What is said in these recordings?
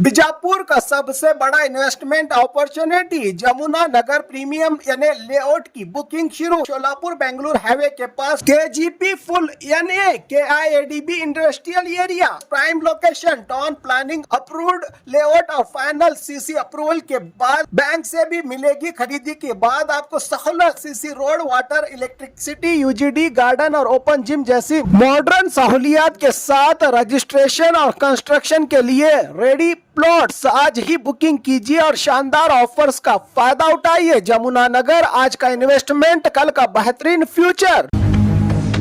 बीजापुर का सबसे बड़ा investment opportunity Jamuna Nagar premium यानी लेआउट की बुकिंग शुरू। सोलापुर बेंगलुरु हाईवे के पास केजीपी फुल यानी KIADB industrial area prime location town planning approved layout और फाइनल सीसी अप्रूवल के बाद बैंक से भी मिलेगी। खरीदी के बाद आपको सहूलत CC road, water, electricity, UGD, garden और ओपन जिम जैसी मॉडर्न सहूलियात के साथ रजिस्ट्रेशन और कंस्ट्रक्शन के लिए रेडी प्लॉट्स। आज ही बुकिंग कीजिए और शानदार ऑफर्स का फायदा उठाइए। जमुना नगर, आज का इन्वेस्टमेंट, कल का बेहतरीन फ्यूचर।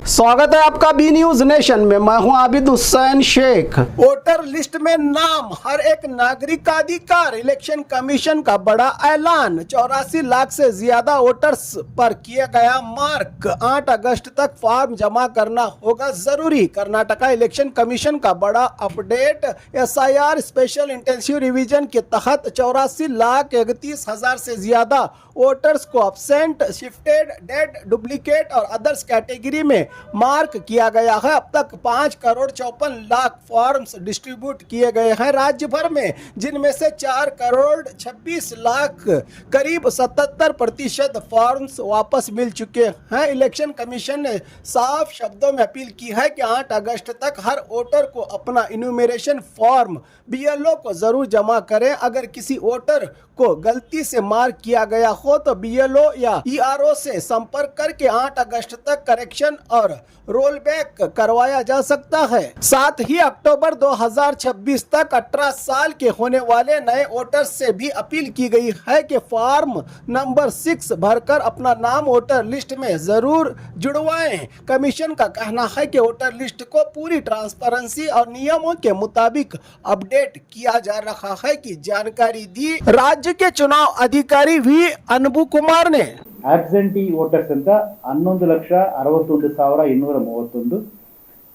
स्वागत है आपका बी न्यूज नेशन में। मैं हूं आबिद हुसैन शेख। वोटर लिस्ट में नाम हर एक नागरिक का अधिकार। इलेक्शन कमीशन का बड़ा ऐलान। 84 लाख से ज्यादा वोटर्स पर किया गया मार्क। 8 अगस्त तक फॉर्म जमा करना होगा जरूरी। कर्नाटका इलेक्शन कमीशन का बड़ा update. SIR special intensive revision के तहत 84,31,000 से ज्यादा वोटर्स को एब्सेंट, शिफ्टेड, डेड, डुप्लीकेट और अदर्स कैटेगरी में मार्क किया गया है। अब तक 5,54,00,000 फॉर्म्स डिस्ट्रीब्यूट किए गए हैं राज्य भर में, जिनमें से 4,26,00,000 करीब 77% फॉर्म्स वापस मिल चुके हैं। इलेक्शन कमीशन ने साफ शब्दों में अपील की है कि 8 अगस्त तक हर वोटर को अपना इन्यूमरेशन फॉर्म BLO को जरूर जमा करें। अगर किसी वोटर को गलती से मार्क किया गया हो तो BLO या ERO से संपर्क करके 8 अगस्त तक करेक्शन और रोल बैक करवाया जा सकता है। साथ ही अक्टूबर 2026 तक 18 साल के होने वाले नए वोटर्स से भी अपील की गई है कि फॉर्म नंबर 6 भरकर अपना नाम वोटर लिस्ट में जरूर जुड़वाएं। कमीशन का कहना है कि वोटर लिस्ट को पूरी ट्रांसपेरेंसी और नियमों के मुताबिक अपडेट किया जा रहा है की जानकारी दी राज्य के चुनाव अधिकारी वी अनबु कुमार ने। ಆಬ್ಸೆಂಟಿ ವೋಟರ್ಸ್ ಅಂತ 11,61,231,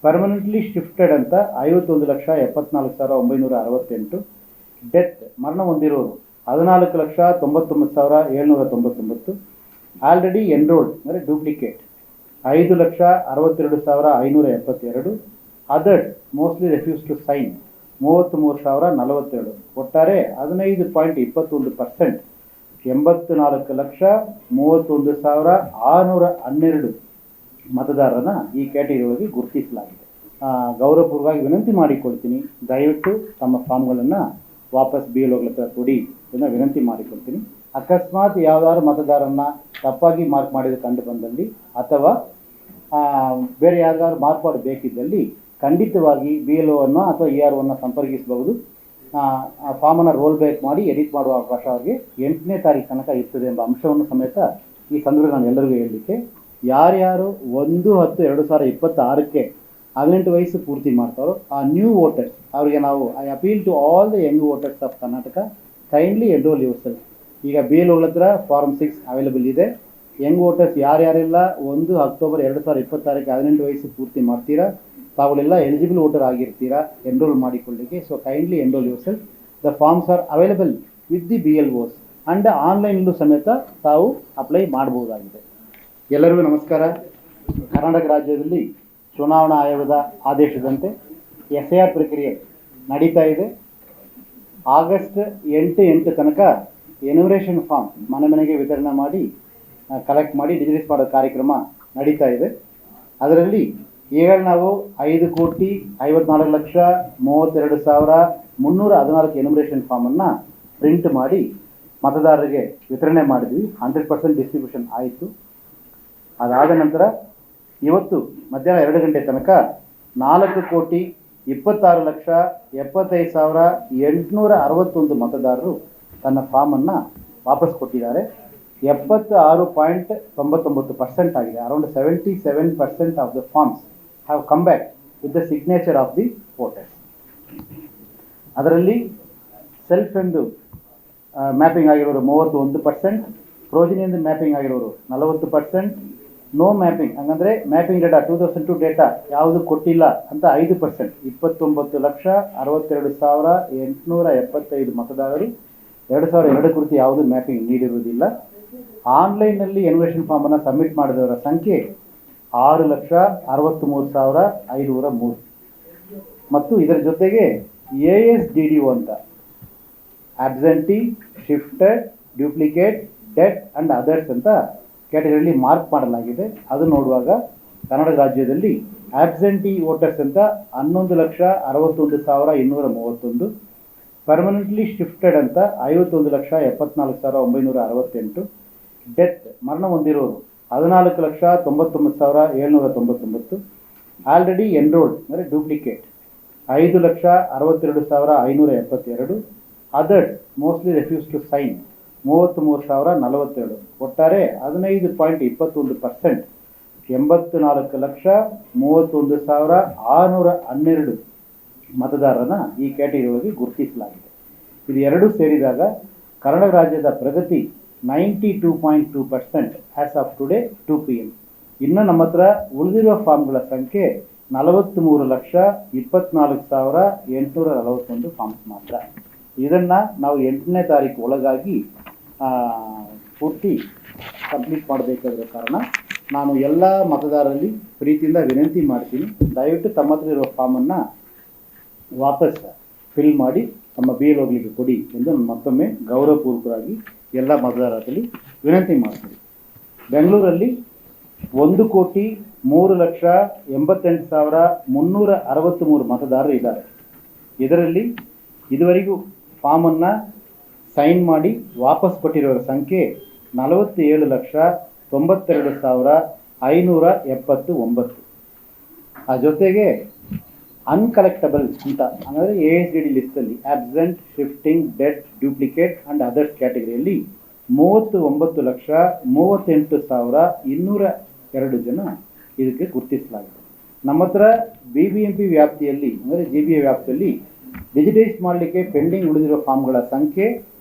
ಪರ್ಮನೆಂಟ್ಲಿ ಶಿಫ್ಟೆಡ್ ಅಂತ 51,74,968, ಡೆತ್ ಮರಣ ಹೊಂದಿರೋರು 14,99,799, ಆಲ್ರೆಡಿ ಎನ್ರೋಲ್ಡ್ ಅಂದರೆ duplicate 5,62,572, others mostly refuse to sign 33,047, ಒಟ್ಟಾರೆ 15.21%, 84,31,612 ಮತದಾರರನ್ನ ಈ ಕ್ಯಾಟಗರಿಯಲ್ಲಿ ಗುರುತಿಸಲಾಗಿದೆ. ಗೌರವಪೂರ್ವವಾಗಿ ವಿನಂತಿ ಮಾಡಿಕೊಳ್ತೀನಿ, ದಯವಿಟ್ಟು ತಮ್ಮ ಫಾರ್ಮ್ಗಳನ್ನು ವಾಪಸ್ BLOಗಳ ಹತ್ರ ಕೊಡಿ ಎಂದು ವಿನಂತಿ ಮಾಡಿಕೊಳ್ತೀನಿ. ಅಕಸ್ಮಾತ್ ಯಾವ್ದಾದ್ರು ಮತದಾರರನ್ನ ತಪ್ಪಾಗಿ ಮಾರ್ಕ್ ಮಾಡಿದ ಕಂಡು ಬಂದಲ್ಲಿ ಅಥವಾ ಬೇರೆ ಯಾವ್ದಾದ್ರು ಮಾರ್ಕ್ ಮಾಡಬೇಕಿದ್ದಲ್ಲಿ ಖಂಡಿತವಾಗಿ BLO ಅನ್ನು ಅಥವಾ ERO ಅನ್ನು ಸಂಪರ್ಕಿಸಬಹುದು. ಆ ಫಾರ್ಮನ್ನು ರೋಲ್ ಬ್ಯಾಕ್ ಮಾಡಿ ಎಡಿಟ್ ಮಾಡುವ ಅವಕಾಶ ಅವರಿಗೆ 8ನೇ ತಾರೀಕು ತನಕ ಇರ್ತದೆ ಎಂಬ ಅಂಶವನ್ನು ಸಮೇತ ಈ ಸಂದರ್ಭ ನಾನು ಎಲ್ಲರಿಗೂ ಹೇಳಲಿಕ್ಕೆ, ಯಾರ್ಯಾರು 1/10/2026ಕ್ಕೆ 18 ವಯಸ್ಸು ಪೂರ್ತಿ ಮಾಡ್ತಾರೋ ಆ ನ್ಯೂ ವೋಟರ್ಸ್ ಅವರಿಗೆ ನಾವು I appeal to all the young voters of Karnataka, kindly enrol yourself. ಈಗ BLOಗಳ ಹತ್ರ ಫಾರ್ಮ್ 6 ಅವೈಲೇಬಲ್ ಇದೆ. ಯಂಗ್ ವೋಟರ್ಸ್ ಯಾರ್ಯಾರೆಲ್ಲ 1 ಅಕ್ಟೋಬರ್ 2026ಕ್ಕೆ 18 ವಯಸ್ಸು ಪೂರ್ತಿ ಮಾಡ್ತೀರಾ ತಾವುಗಳೆಲ್ಲ ಎಲಿಜಿಬಲ್ ವೋಟರ್ ಆಗಿರ್ತೀರಾ ಎನ್ರೋಲ್ ಮಾಡಿಕೊಳ್ಳಿಕ್ಕೆ. So kindly enrol yourself. The forms are available with the BLOs and ಆನ್ಲೈನಲ್ಲೂ ಸಮೇತ ತಾವು ಅಪ್ಲೈ ಮಾಡಬಹುದಾಗಿದೆ. ಎಲ್ಲರಿಗೂ ನಮಸ್ಕಾರ. ಕರ್ನಾಟಕ ರಾಜ್ಯದಲ್ಲಿ ಚುನಾವಣಾ ಆಯೋಗದ ಆದೇಶದಂತೆ SIR ಪ್ರಕ್ರಿಯೆ ನಡೀತಾ ಇದೆ. ಆಗಸ್ಟ್ 8 ತನಕ ಎನ್ಯುಮರೇಷನ್ ಫಾರ್ಮ್ ಮನೆ ಮನೆಗೆ ವಿತರಣೆ ಮಾಡಿ ಕಲೆಕ್ಟ್ ಮಾಡಿ ಡಿಜಿಟೈಸ್ ಮಾಡೋ ಕಾರ್ಯಕ್ರಮ ನಡೀತಾ ಇದೆ. ಅದರಲ್ಲಿ ಈಗ ನಾವು 5,54,32,314 ಎನ್ಯುಮರೇಷನ್ ಫಾರ್ಮನ್ನು ಪ್ರಿಂಟ್ ಮಾಡಿ ಮತದಾರರಿಗೆ ವಿತರಣೆ ಮಾಡಿದ್ವಿ. 100% ಡಿಸ್ಟ್ರಿಬ್ಯೂಷನ್ ಆಯಿತು. ಅದಾದ ನಂತರ ಇವತ್ತು ಮಧ್ಯಾಹ್ನ 2 ಗಂಟೆ ತನಕ 4,75,75,861 ಮತದಾರರು ತನ್ನ ಫಾರ್ಮನ್ನು ವಾಪಸ್ ಕೊಟ್ಟಿದ್ದಾರೆ. 76.99% ಆಗಿದೆ. Around 77% of the forms have come back with the signature of the voters. ಅದರಲ್ಲಿ ಸೆಲ್ಫ್ ಎಂದು ಮ್ಯಾಪಿಂಗ್ ಆಗಿರೋರು 31%, ಪ್ರೋಜಿನಿಯಿಂದ ಮ್ಯಾಪಿಂಗ್ ಆಗಿರೋರು 40%, ನೋ ಮ್ಯಾಪಿಂಗ್ ಹಂಗಂದರೆ ಮ್ಯಾಪಿಂಗ್ ಡೇಟಾ 2002 ಡೇಟಾ ಯಾವುದು ಕೊಟ್ಟಿಲ್ಲ ಅಂತ 5%, 29,62,875 ಮತದಾರರು 2002 ಕುರಿತು ಯಾವುದು ಮ್ಯಾಪಿಂಗ್ ನೀಡಿರುವುದಿಲ್ಲ. ಆನ್ಲೈನ್ನಲ್ಲಿ ಎನ್ಯುಮರೇಷನ್ ಫಾರ್ಮನ್ನು ಸಬ್ಮಿಟ್ ಮಾಡಿದವರ ಸಂಖ್ಯೆ 6,63,503 ಮತ್ತು ಇದರ ಜೊತೆಗೆ ASDDO ಅಂತ absentee, shifted, duplicate, death and others ಅಂತ ಕ್ಯಾಟಗರಿಯಲ್ಲಿ ಮಾರ್ಕ್ ಮಾಡಲಾಗಿದೆ. ಅದು ನೋಡುವಾಗ ಕರ್ನಾಟಕ ರಾಜ್ಯದಲ್ಲಿ ಆಬ್ಸೆಂಟಿ ವೋಟರ್ಸ್ ಅಂತ 11,61,231, ಪರ್ಮನೆಂಟ್ಲಿ ಶಿಫ್ಟೆಡ್ ಅಂತ 51,74,968, ಡೆತ್ ಮರಣ ಹೊಂದಿರೋರು 14,99,799, ಆಲ್ರೆಡಿ ಎನ್ರೋಲ್ಡ್ ಅಂದರೆ duplicate 5,62,572, others mostly refuse to sign 33,042, ಒಟ್ಟಾರೆ 15.21%, 84,31,612 ಮತದಾರರನ್ನ ಈ ಕ್ಯಾಟಗರಿಯಲ್ಲಿ ಗುರುತಿಸಲಾಗಿದೆ. ಇದು ಎರಡೂ ಸೇರಿದಾಗ ಕರ್ನಾಟಕ ರಾಜ್ಯದ ಪ್ರಗತಿ 92.2% ಆ್ಯಸ್ ಆಫ್ ಟುಡೇ 2 PM. ಇನ್ನು ನಮ್ಮ ಹತ್ರ ಉಳಿದಿರುವ ಫಾರ್ಮ್ಗಳ ಸಂಖ್ಯೆ 43,24,841 ಫಾರ್ಮ್ಸ್ ಮಾತ್ರ. ಇದನ್ನು ನಾವು 8ನೇ ತಾರೀಕು ಒಳಗಾಗಿ ಪೂರ್ತಿ ಕಂಪ್ಲೀಟ್ ಮಾಡಬೇಕಾಗಿರೋ ಕಾರಣ ನಾನು ಎಲ್ಲ ಮತದಾರರಲ್ಲಿ ಪ್ರೀತಿಯಿಂದ ವಿನಂತಿ ಮಾಡ್ತೀನಿ, ದಯವಿಟ್ಟು ತಮ್ಮ ಹತ್ರ ಇರುವ ಫಾರ್ಮನ್ನು ವಾಪಸ್ ಫಿಲ್ ಮಾಡಿ ತಮ್ಮ BLOಗಳಿಗೆ ಕೊಡಿ ಎಂದು ಮತ್ತೊಮ್ಮೆ ಗೌರವಪೂರ್ವಕವಾಗಿ ಎಲ್ಲ ಮತದಾರರಲ್ಲಿ ವಿನಂತಿ ಮಾಡ್ತೀನಿ. ಬೆಂಗಳೂರಲ್ಲಿ 1,03,88,363 ಮತದಾರರು ಇದ್ದಾರೆ. ಇದರಲ್ಲಿ ಇದುವರೆಗೂ ಫಾರ್ಮನ್ನು ಸೈನ್ ಮಾಡಿ ವಾಪಸ್ ಕೊಟ್ಟಿರೋರ ಸಂಖ್ಯೆ 47,92,579. ಆ ಜೊತೆಗೆ ಅನ್ಕಲೆಕ್ಟಬಲ್ ಅಂತ ಅಂದರೆ ASDD ಲಿಸ್ಟಲ್ಲಿ absent, shifting, death, duplicate and others ಕ್ಯಾಟಗರಿಯಲ್ಲಿ 39,38,202 ಜನ ಇದಕ್ಕೆ ಗುರುತಿಸಲಾಗಿದೆ. ನಮ್ಮ ಹತ್ರ BBMP ವ್ಯಾಪ್ತಿಯಲ್ಲಿ ಅಂದರೆ GBA ವ್ಯಾಪ್ತಿಯಲ್ಲಿ ಡಿಜಿಟೈಸ್ ಮಾಡಲಿಕ್ಕೆ ಪೆಂಡಿಂಗ್ ಉಳಿದಿರೋ ಫಾರ್ಮ್ಗಳ ಸಂಖ್ಯೆ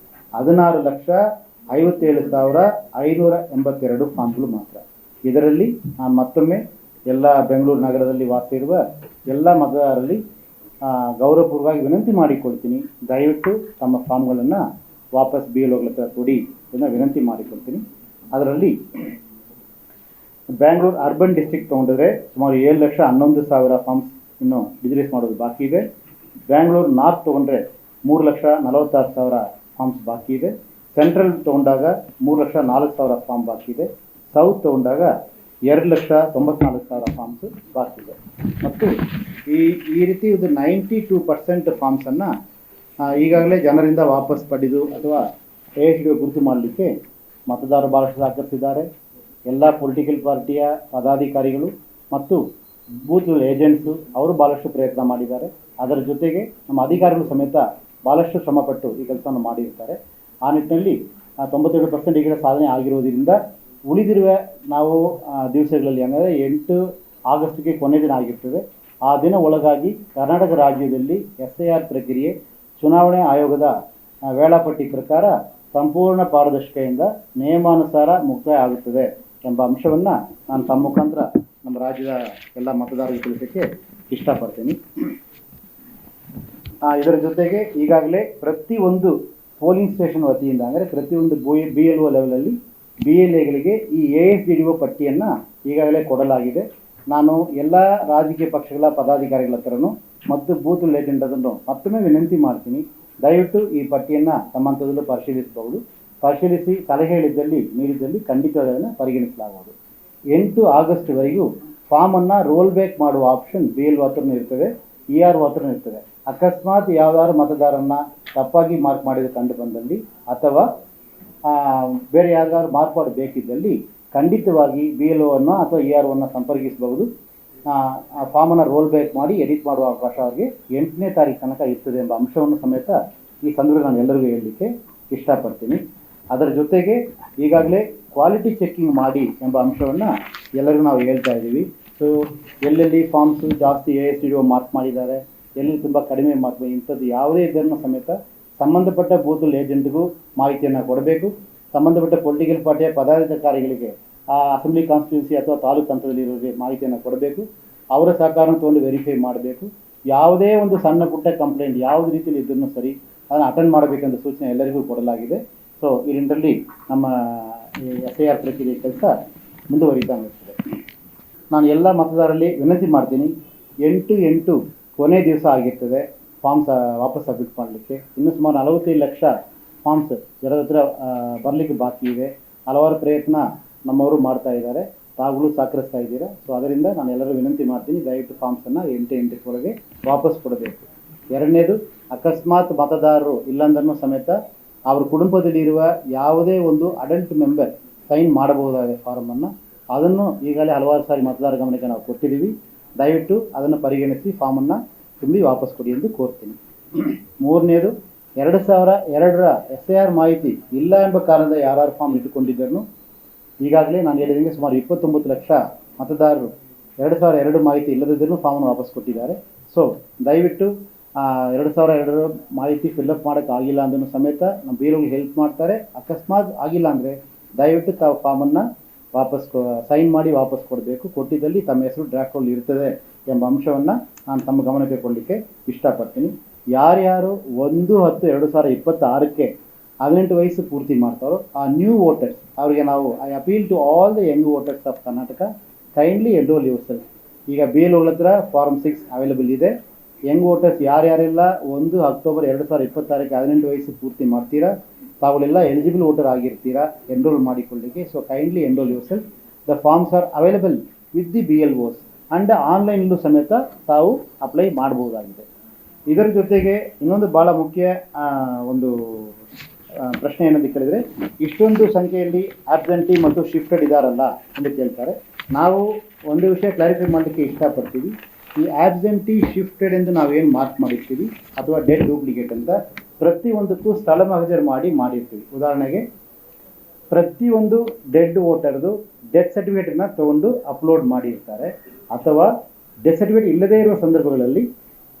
16,57,582 ಫಾರ್ಮ್ಗಳು ಮಾತ್ರ. ಇದರಲ್ಲಿ ನಾನು ಮತ್ತೊಮ್ಮೆ ಎಲ್ಲ ಬೆಂಗಳೂರು ನಗರದಲ್ಲಿ ವಾಸ ಇರುವ ಎಲ್ಲ ಮತದಾರರಲ್ಲಿ ಗೌರವಪೂರ್ವವಾಗಿ ವಿನಂತಿ ಮಾಡಿಕೊಳ್ತೀನಿ, ದಯವಿಟ್ಟು ತಮ್ಮ ಫಾರ್ಮ್ಗಳನ್ನು ವಾಪಸ್ BLOಗಳ ಹತ್ರ ಕೊಡಿ ಎಂದು ವಿನಂತಿ ಮಾಡಿಕೊಳ್ತೀನಿ. ಅದರಲ್ಲಿ ಬ್ಯಾಂಗ್ಳೂರು ಅರ್ಬನ್ ಡಿಸ್ಟ್ರಿಕ್ಟ್ ತೊಗೊಂಡಿದ್ರೆ ಸುಮಾರು 7,11,000 ಫಾರ್ಮ್ಸ್ ಇನ್ನೂ ಡಿಜಿಟೈಸ್ ಮಾಡೋದು ಬಾಕಿ ಇದೆ. ಬ್ಯಾಂಗ್ಳೂರು ನಾರ್ತ್ ತೊಗೊಂಡ್ರೆ 3,46,000 ಫಾರ್ಮ್ಸ್ ಬಾಕಿ ಇದೆ. ಸೆಂಟ್ರಲ್ ತೊಗೊಂಡಾಗ 3,04,000 ಫಾರ್ಮ್ ಬಾಕಿ ಇದೆ. ಸೌತ್ ತೊಗೊಂಡಾಗ 2,94,000 ಫಾರ್ಮ್ಸ್ ಬಾಕಿ ಇದೆ. ಮತ್ತು ಈ ರೀತಿ ಇದು 92% ಫಾರ್ಮ್ಸನ್ನು ಈಗಾಗಲೇ ಜನರಿಂದ ವಾಪಸ್ ಪಡೆದು ಅಥವಾ ASDO ಗುರುತು ಮಾಡಲಿಕ್ಕೆ ಮತದಾರರು ಭಾಳಷ್ಟು ಸಹಕರಿಸಿದ್ದಾರೆ. ಎಲ್ಲ ಪೊಲಿಟಿಕಲ್ ಪಾರ್ಟಿಯ ಪದಾಧಿಕಾರಿಗಳು ಮತ್ತು ಬೂತ್ ಏಜೆಂಟ್ಸು ಅವರು ಭಾಳಷ್ಟು ಪ್ರಯತ್ನ ಮಾಡಿದ್ದಾರೆ. ಅದರ ಜೊತೆಗೆ ನಮ್ಮ ಅಧಿಕಾರಿಗಳು ಸಮೇತ ಭಾಳಷ್ಟು ಶ್ರಮಪಟ್ಟು ಈ ಕೆಲಸವನ್ನು ಮಾಡಿರ್ತಾರೆ. ಆ ನಿಟ್ಟಿನಲ್ಲಿ 97% ಈಗಲೇ ಸಾಧನೆ ಆಗಿರೋದ್ರಿಂದ ಉಳಿದಿರುವ ನಾವು ದಿವಸಗಳಲ್ಲಿ ಅಂದರೆ 8 ಆಗಸ್ಟ್ಗೆ ಕೊನೆ ದಿನ ಆಗಿರ್ತದೆ. ಆ ದಿನ ಒಳಗಾಗಿ ಕರ್ನಾಟಕ ರಾಜ್ಯದಲ್ಲಿ SIR ಪ್ರಕ್ರಿಯೆ ಚುನಾವಣೆ ಆಯೋಗದ ವೇಳಾಪಟ್ಟಿ ಪ್ರಕಾರ ಸಂಪೂರ್ಣ ಪಾರದರ್ಶಕತೆಯಿಂದ ನಿಯಮಾನುಸಾರ ಮುಕ್ತಾಯ ಆಗುತ್ತದೆ ಎಂಬ ಅಂಶವನ್ನು ನಾನು ತಮ್ಮ ಮುಖಾಂತರ ನಮ್ಮ ರಾಜ್ಯದ ಎಲ್ಲ ಮತದಾರರಿಗೆ ತಿಳಿಸೋಕ್ಕೆ ಇಷ್ಟಪಡ್ತೀನಿ. ಇದರ ಜೊತೆಗೆ ಈಗಾಗಲೇ ಪ್ರತಿಯೊಂದು ಪೋಲಿಂಗ್ ಸ್ಟೇಷನ್ ವತಿಯಿಂದ ಅಂದರೆ ಪ್ರತಿಯೊಂದು BLO ಲೆವೆಲಲ್ಲಿ BLAಗಳಿಗೆ ಈ ASDO ಪಟ್ಟಿಯನ್ನು ಈಗಾಗಲೇ ಕೊಡಲಾಗಿದೆ. ನಾನು ಎಲ್ಲ ರಾಜಕೀಯ ಪಕ್ಷಗಳ ಪದಾಧಿಕಾರಿಗಳ ಹತ್ರನೂ ಮತ್ತು ಬೂತ್ ಏಜೆಂಟ್ ಅದನ್ನು ಮತ್ತೊಮ್ಮೆ ವಿನಂತಿ ಮಾಡ್ತೀನಿ, ದಯವಿಟ್ಟು ಈ ಪಟ್ಟಿಯನ್ನು ತಮ್ಮ ಹಂತದಲ್ಲೂ ಪರಿಶೀಲಿಸಬಹುದು. ಪರಿಶೀಲಿಸಿ ಸಲಹೆ ನೀಡಿದ್ದಲ್ಲಿ ಖಂಡಿತವಾಗಿ ಅದನ್ನು ಪರಿಗಣಿಸಲಾಗುವುದು. 8 ಆಗಸ್ಟ್ವರೆಗೂ ಫಾರ್ಮನ್ನು ರೋಲ್ ಬ್ಯಾಕ್ ಮಾಡುವ ಆಪ್ಷನ್ BLO ಹತ್ರನೂ ಇರ್ತದೆ, ERO ಹತ್ರನೂ ಇರ್ತದೆ. ಅಕಸ್ಮಾತ್ ಯಾವುದಾದ್ರು ಮತದಾರರನ್ನ ತಪ್ಪಾಗಿ ಮಾರ್ಕ್ ಮಾಡಿದ ಕಂಡು ಬಂದಲ್ಲಿ ಅಥವಾ ಬೇರೆ ಯಾರಿಗಾದ್ರು ಮಾರ್ಕ್ ಮಾಡಬೇಕಿದ್ದಲ್ಲಿ ಖಂಡಿತವಾಗಿ BLOವನ್ನು ಅಥವಾ EROವನ್ನು ಸಂಪರ್ಕಿಸಬಹುದು. ಆ ಫಾರ್ಮನ್ನು ರೋಲ್ ಬ್ಯಾಕ್ ಮಾಡಿ ಎಡಿಟ್ ಮಾಡುವ ಅವಕಾಶ ಅವರಿಗೆ 8ನೇ ತಾರೀಕು ತನಕ ಇರ್ತದೆ ಎಂಬ ಅಂಶವನ್ನು ಸಮೇತ ಈ ಸಂದರ್ಭದಲ್ಲಿ ನಾನು ಎಲ್ಲರಿಗೂ ಹೇಳಲಿಕ್ಕೆ ಇಷ್ಟಪಡ್ತೀನಿ. ಅದರ ಜೊತೆಗೆ ಈಗಾಗಲೇ ಕ್ವಾಲಿಟಿ ಚೆಕ್ಕಿಂಗ್ ಮಾಡಿ ಎಂಬ ಅಂಶವನ್ನು ಎಲ್ಲರಿಗೂ ನಾವು ಹೇಳ್ತಾ ಇದ್ದೀವಿ. ಸೊ ಎಲ್ಲೆಲ್ಲಿ ಫಾರ್ಮ್ಸು ಜಾಸ್ತಿ ASDO ಮಾರ್ಕ್ ಮಾಡಿದ್ದಾರೆ, ಎಲ್ಲಿ ತುಂಬ ಕಡಿಮೆ ಮಾರ್ಕ್, ಇಂಥದ್ದು ಯಾವುದೇ ಇದನ್ನು ಸಮೇತ ಸಂಬಂಧಪಟ್ಟ ಬೂತ್ ಏಜೆಂಟ್ಗೂ ಮಾಹಿತಿಯನ್ನು ಕೊಡಬೇಕು. ಸಂಬಂಧಪಟ್ಟ ಪೊಲಿಟಿಕಲ್ ಪಾರ್ಟಿಯ ಪದಾಧಿಕಾರಿಗಳಿಗೆ ಆ ಅಸೆಂಬ್ಲಿ ಕಾನ್ಸ್ಟಿಟ್ಯೂನ್ಸಿ ಅಥವಾ ತಾಲೂಕು ಹಂತದಲ್ಲಿರೋರಿಗೆ ಮಾಹಿತಿಯನ್ನು ಕೊಡಬೇಕು. ಅವರ ಸಹಕಾರವನ್ನು ತೊಗೊಂಡು ವೆರಿಫೈ ಮಾಡಬೇಕು. ಯಾವುದೇ ಒಂದು ಸಣ್ಣ ಪುಟ್ಟ ಕಂಪ್ಲೇಂಟ್ ಯಾವುದೇ ರೀತಿಯಲ್ಲಿ ಇದ್ರೂ ಸರಿ ಅದನ್ನು ಅಟೆಂಡ್ ಮಾಡಬೇಕೆಂದು ಸೂಚನೆ ಎಲ್ಲರಿಗೂ ಕೊಡಲಾಗಿದೆ. ಸೊ ಇದರಲ್ಲಿ ನಮ್ಮ SIR ಪ್ರಕ್ರಿಯೆ ಕೆಲಸ ಮುಂದುವರಿತಾ ಇರ್ತದೆ. ನಾನು ಎಲ್ಲ ಮತದಾರರಲ್ಲಿ ವಿನಂತಿ ಮಾಡ್ತೀನಿ, 8/8 ಕೊನೆ ದಿವಸ ಆಗಿರ್ತದೆ ಫಾರ್ಮ್ಸ್ ವಾಪಸ್ ಸಬ್ಮಿಟ್ ಮಾಡಲಿಕ್ಕೆ. ಇನ್ನು ಸುಮಾರು 45 ಲಕ್ಷ ಫಾರ್ಮ್ಸ್ ಜನರ ಹತ್ರ ಬರಲಿಕ್ಕೆ ಬಾಕಿ ಇದೆ. ಹಲವಾರು ಪ್ರಯತ್ನ ನಮ್ಮವರು ಮಾಡ್ತಾ ಇದ್ದಾರೆ, ತಾವುಗಳು ಸಹಕರಿಸ್ತಾ ಇದ್ದೀರಾ. ಸೊ ಅದರಿಂದ ನಾನು ಎಲ್ಲರೂ ವಿನಂತಿ ಮಾಡ್ತೀನಿ, ದಯವಿಟ್ಟು ಫಾರ್ಮ್ಸನ್ನು 8 ಒಳಗೆ ವಾಪಸ್ ಕೊಡಬೇಕು. ಎರಡನೇದು, ಅಕಸ್ಮಾತ್ ಮತದಾರರು ಇಲ್ಲಾಂದ್ರೂ ಸಮೇತ ಅವ್ರ ಕುಟುಂಬದಲ್ಲಿರುವ ಯಾವುದೇ ಒಂದು ಅಡಲ್ಟ್ ಮೆಂಬರ್ ಸೈನ್ ಮಾಡಬಹುದಾದ ಫಾರ್ಮನ್ನು, ಅದನ್ನು ಈಗಾಗಲೇ ಹಲವಾರು ಸಾರಿ ಮತದಾರ ಗಮನಕ್ಕೆ ನಾವು ಕೊಟ್ಟಿದ್ದೀವಿ. ದಯವಿಟ್ಟು ಅದನ್ನು ಪರಿಗಣಿಸಿ ಫಾರ್ಮನ್ನು ತುಂಬಿ ವಾಪಸ್ ಕೊಡಿ ಎಂದು ಕೋರ್ತೀನಿ. ಮೂರನೇದು, 2002ರ SIR ಮಾಹಿತಿ ಇಲ್ಲ ಎಂಬ ಕಾರಣದ ಯಾರು ಫಾರ್ಮ್ ಇಟ್ಟುಕೊಂಡಿದ್ದನ್ನು ಈಗಾಗಲೇ ನಾನು ಹೇಳಿದಂಗೆ ಸುಮಾರು 29 ಲಕ್ಷ ಮತದಾರರು 2002 ಮಾಹಿತಿ ಇಲ್ಲದಿದ್ದರೂ ಫಾರ್ಮನ್ನು ವಾಪಸ್ ಕೊಟ್ಟಿದ್ದಾರೆ. ಸೊ ದಯವಿಟ್ಟು 2002 ಮಾಹಿತಿ ಫಿಲ್ಅಪ್ ಮಾಡೋಕ್ಕಾಗಿಲ್ಲ ಅಂದ್ರೂ ಸಮೇತ ನಮ್ಮ ಬೇರೆಯವ್ರಿಗೆ ಹೆಲ್ಪ್ ಮಾಡ್ತಾರೆ. ಅಕಸ್ಮಾತ್ ಆಗಿಲ್ಲ ಅಂದರೆ ದಯವಿಟ್ಟು ತಾವು ಫಾರ್ಮನ್ನು ವಾಪಸ್ ಸೈನ್ ಮಾಡಿ ವಾಪಸ್ ಕೊಡಬೇಕು. ಕೊಟ್ಟಿದ್ದಲ್ಲಿ ತಮ್ಮ ಹೆಸರು ಡ್ರಾಫ್ಟಲ್ಲಿ ಇರ್ತದೆ ಎಂಬ ಅಂಶವನ್ನು ನಾನು ತಮ್ಮ ಗಮನಕ್ಕೆ ಕೊಡಲಿಕ್ಕೆ ಇಷ್ಟಪಡ್ತೀನಿ. ಯಾರ್ಯಾರು 1/10/2026ಕ್ಕೆ 18 ವಯಸ್ಸು ಪೂರ್ತಿ ಮಾಡ್ತಾರೋ ಆ ನ್ಯೂ ವೋಟರ್ಸ್ ಅವರಿಗೆ ನಾವು I appeal to all the young voters of Karnataka, kindly enrol yourself. ಈಗ BLO ಹತ್ರ ಫಾರ್ಮ್ 6 ಅವೈಲೇಬಲ್ ಇದೆ. ಯಂಗ್ ವೋಟರ್ಸ್ ಯಾರ್ಯಾರೆಲ್ಲ 1 ಅಕ್ಟೋಬರ್ 2026ಕ್ಕೆ 18 ವಯಸ್ಸು ಪೂರ್ತಿ ಮಾಡ್ತೀರಾ, ತಾವುಗಳೆಲ್ಲ ಎಲಿಜಿಬಲ್ ವೋಟರ್ ಆಗಿರ್ತೀರಾ ಎನ್ರೋಲ್ ಮಾಡಿಕೊಳ್ಳಿಕ್ಕೆ. So kindly enrol yourself. The forms are available with the BLOs and ಆನ್ಲೈನಲ್ಲೂ ಸಮೇತ ತಾವು ಅಪ್ಲೈ ಮಾಡಬಹುದಾಗಿದೆ. ಇದರ ಜೊತೆಗೆ ಇನ್ನೊಂದು ಭಾಳ ಮುಖ್ಯ ಒಂದು ಪ್ರಶ್ನೆ ಏನಂತ ಕೇಳಿದರೆ, ಇಷ್ಟೊಂದು ಸಂಖ್ಯೆಯಲ್ಲಿ ಆಬ್ಸೆಂಟಿ ಮತ್ತು ಶಿಫ್ಟೆಡ್ ಇದ್ದಾರಲ್ಲ ಎಂದು ಕೇಳ್ತಾರೆ. ನಾವು ಒಂದು ವಿಷಯ ಕ್ಲಾರಿಫೈ ಮಾಡಲಿಕ್ಕೆ ಇಷ್ಟಪಡ್ತೀವಿ. ಈ ಆಬ್ಸೆಂಟಿ ಶಿಫ್ಟೆಡ್ ಎಂದು ನಾವೇನು ಮಾರ್ಕ್ ಮಾಡಿರ್ತೀವಿ ಅಥವಾ ಡೆಡ್ ಡೂಪ್ಲಿಕೇಟ್ ಅಂತ ಪ್ರತಿಯೊಂದಕ್ಕೂ ಸ್ಥಳ ಮಹಜರು ಮಾಡಿರ್ತೀವಿ. ಉದಾಹರಣೆಗೆ ಪ್ರತಿಯೊಂದು ಡೆಡ್ ವೋಟರ್ದು ಡೆತ್ ಸರ್ಟಿಫಿಕೇಟನ್ನು ತೊಗೊಂಡು ಅಪ್ಲೋಡ್ ಮಾಡಿರ್ತಾರೆ, ಅಥವಾ ಡೆತ್ ಸರ್ಟಿಫಿಕೇಟ್ ಇಲ್ಲದೇ ಇರುವ ಸಂದರ್ಭಗಳಲ್ಲಿ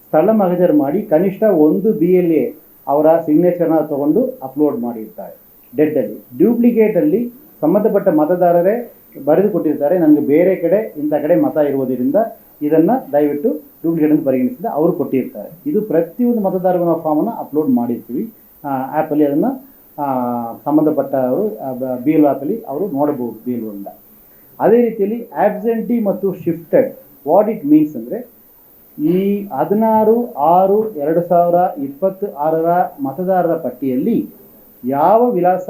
ಸ್ಥಳ ಮಹಜರು ಮಾಡಿ ಕನಿಷ್ಠ ಒಂದು BLA ಅವರ ಸಿಗ್ನೇಚರ್ನ ತೊಗೊಂಡು ಅಪ್ಲೋಡ್ ಮಾಡಿರ್ತಾರೆ ಡೆಡ್ಡಲ್ಲಿ. ಡ್ಯೂಪ್ಲಿಕೇಟಲ್ಲಿ ಸಂಬಂಧಪಟ್ಟ ಮತದಾರರೇ ಬರೆದು ಕೊಟ್ಟಿರ್ತಾರೆ, ನನಗೆ ಬೇರೆ ಕಡೆ ಇಂಥ ಕಡೆ ಮತ ಇರುವುದರಿಂದ ಇದನ್ನು ದಯವಿಟ್ಟು ಡೂಪ್ಲಿಕೇಟ್ ಅಂತ ಪರಿಗಣಿಸಿದ ಅವರು ಕೊಟ್ಟಿರ್ತಾರೆ. ಇದು ಪ್ರತಿಯೊಂದು ಮತದಾರರು ನಾವು ಫಾರ್ಮನ್ನು ಅಪ್ಲೋಡ್ ಮಾಡಿರ್ತೀವಿ ಆ್ಯಪಲ್ಲಿ. ಅದನ್ನು ಸಂಬಂಧಪಟ್ಟವರು BLO ಆ್ಯಪಲ್ಲಿ ಅವರು ನೋಡಬಹುದು BLO ಇಂದ. ಅದೇ ರೀತಿಯಲ್ಲಿ ಆಬ್ಸೆಂಟಿ ಮತ್ತು ಶಿಫ್ಟೆಡ್ ವಾಟ್ ಇಟ್ ಮೀನ್ಸ್ ಅಂದರೆ, ಈ 16/6/2026ರ ಮತದಾರರ ಪಟ್ಟಿಯಲ್ಲಿ ಯಾವ ವಿಳಾಸ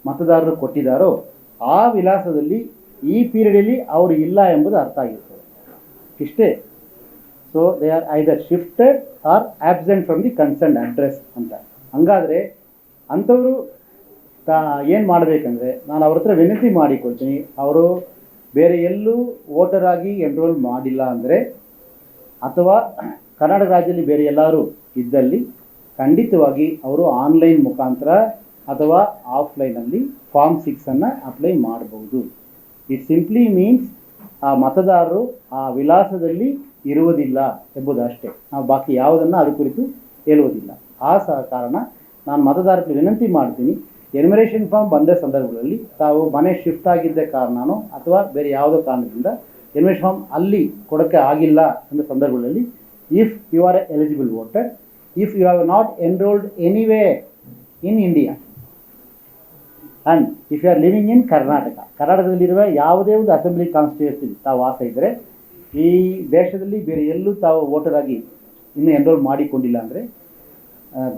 ಮತದಾರರು ಕೊಟ್ಟಿದ್ದಾರೋ ಆ ವಿಳಾಸದಲ್ಲಿ ಈ ಪೀರಿಯಡಲ್ಲಿ ಅವರು ಇಲ್ಲ ಎಂಬುದು ಅರ್ಥ ಆಗಿರ್ತದೆ, ಇಷ್ಟೇ. So they are either shifted or absent from the concern address ಅಂತ. ಹಂಗಾದರೆ ಅಂಥವರು ಏನು ಮಾಡಬೇಕಂದ್ರೆ, ನಾನು ಅವ್ರ ಹತ್ರ ವಿನಂತಿ ಮಾಡಿಕೊಳ್ತೀನಿ, ಅವರು ಬೇರೆ ಎಲ್ಲೂ ವೋಟರ್ ಆಗಿ ಎನ್ರೋಲ್ ಮಾಡಿಲ್ಲ ಅಂದರೆ, ಅಥವಾ ಕರ್ನಾಟಕ ರಾಜ್ಯದಲ್ಲಿ ಬೇರೆ ಎಲ್ಲರೂ ಇದ್ದಲ್ಲಿ ಖಂಡಿತವಾಗಿ ಅವರು ಆನ್ಲೈನ್ ಮುಖಾಂತರ ಅಥವಾ ಆಫ್ಲೈನಲ್ಲಿ ಫಾರ್ಮ್ 6 ಅಪ್ಲೈ ಮಾಡಬಹುದು. ಇಟ್ ಸಿಂಪ್ಲಿ ಮೀನ್ಸ್ ಆ ಮತದಾರರು ಆ ವಿಳಾಸದಲ್ಲಿ ಇರುವುದಿಲ್ಲ ಎಂಬುದಷ್ಟೇ, ನಾವು ಬಾಕಿ ಯಾವುದನ್ನು ಅದ್ರ ಕುರಿತು ಹೇಳುವುದಿಲ್ಲ. ಆ ಕಾರಣ ನಾನು ಮತದಾರರಿಗೆ ವಿನಂತಿ ಮಾಡ್ತೀನಿ, ಎನ್ಯುಮರೇಷನ್ ಫಾರ್ಮ್ ಬಂದ ಸಂದರ್ಭದಲ್ಲಿ ತಾವು ಮನೆ ಶಿಫ್ಟ್ ಆಗಿದ್ದ ಕಾರಣನೋ ಅಥವಾ ಬೇರೆ ಯಾವುದೋ ಕಾರಣದಿಂದ ಎನ್ಯುಮರೇಷನ್ ಫಾರ್ಮ್ ಅಲ್ಲಿ ಕೊಡೋಕ್ಕೆ ಆಗಿಲ್ಲ ಎಂಬ ಸಂದರ್ಭಗಳಲ್ಲಿ, if you are eligible voter, if you have not enrolled anyway in India and if you are living in ಕರ್ನಾಟಕದಲ್ಲಿರುವ ಯಾವುದೇ ಒಂದು ಅಸೆಂಬ್ಲಿ ಕಾನ್ಸ್ಟಿಟ್ಯೂನ್ಸಿ ತಾವು ವಾಸ ಇದ್ದರೆ, ಈ ದೇಶದಲ್ಲಿ ಬೇರೆ ಎಲ್ಲೂ ತಾವು ವೋಟರ್ ಆಗಿ ಇನ್ನೂ ಎನ್ರೋಲ್ ಮಾಡಿಕೊಂಡಿಲ್ಲ ಅಂದರೆ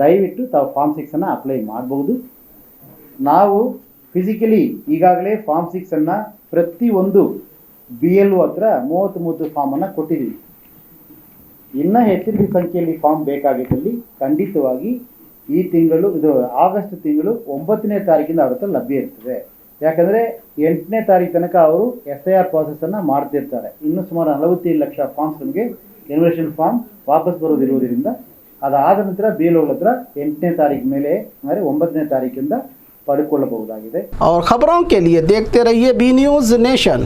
ದಯವಿಟ್ಟು ತಾವು ಫಾರ್ಮ್ 6 ಅಪ್ಲೈ ಮಾಡಬಹುದು. ನಾವು ಫಿಸಿಕಲಿ ಈಗಾಗಲೇ ಫಾರ್ಮ್ 6 ಪ್ರತಿಯೊಂದು BLO ಹತ್ರ 30 ಫಾರ್ಮನ್ನು ಕೊಟ್ಟಿದ್ದೀವಿ. ಇನ್ನೂ ಹೆಚ್ಚಿನ ಸಂಖ್ಯೆಯಲ್ಲಿ ಫಾರ್ಮ್ ಬೇಕಾಗಿದ್ದಲ್ಲಿ ಖಂಡಿತವಾಗಿ ಈ ತಿಂಗಳು, ಇದು ಆಗಸ್ಟ್ ತಿಂಗಳು 9ನೇ ತಾರೀಕಿಂದ ಅವ್ರ ಹತ್ರ ಲಭ್ಯ ಇರ್ತದೆ. ಯಾಕಂದರೆ 8ನೇ ತಾರೀಕು ತನಕ ಅವರು SIR ಪ್ರಾಸೆಸನ್ನು ಮಾಡ್ತಿರ್ತಾರೆ. ಇನ್ನೂ ಸುಮಾರು 47 ಲಕ್ಷ ಫಾರ್ಮ್ಸ್ ನಮಗೆ ಎನ್ಯುಮರೇಷನ್ ಫಾರ್ಮ್ ವಾಪಸ್ ಬರೋದಿರುವುದರಿಂದ, ಅದಾದ ನಂತರ BLO ಹತ್ರ 8ನೇ ತಾರೀಕು ಮೇಲೆ ಅಂದರೆ 9ನೇ ತಾರೀಕಿಂದ ಪಡ್ಕೊಳ್ಳಬಹುದಾಗಿದೆ. और खबरों के लिए देखते रहिए B News नेशन।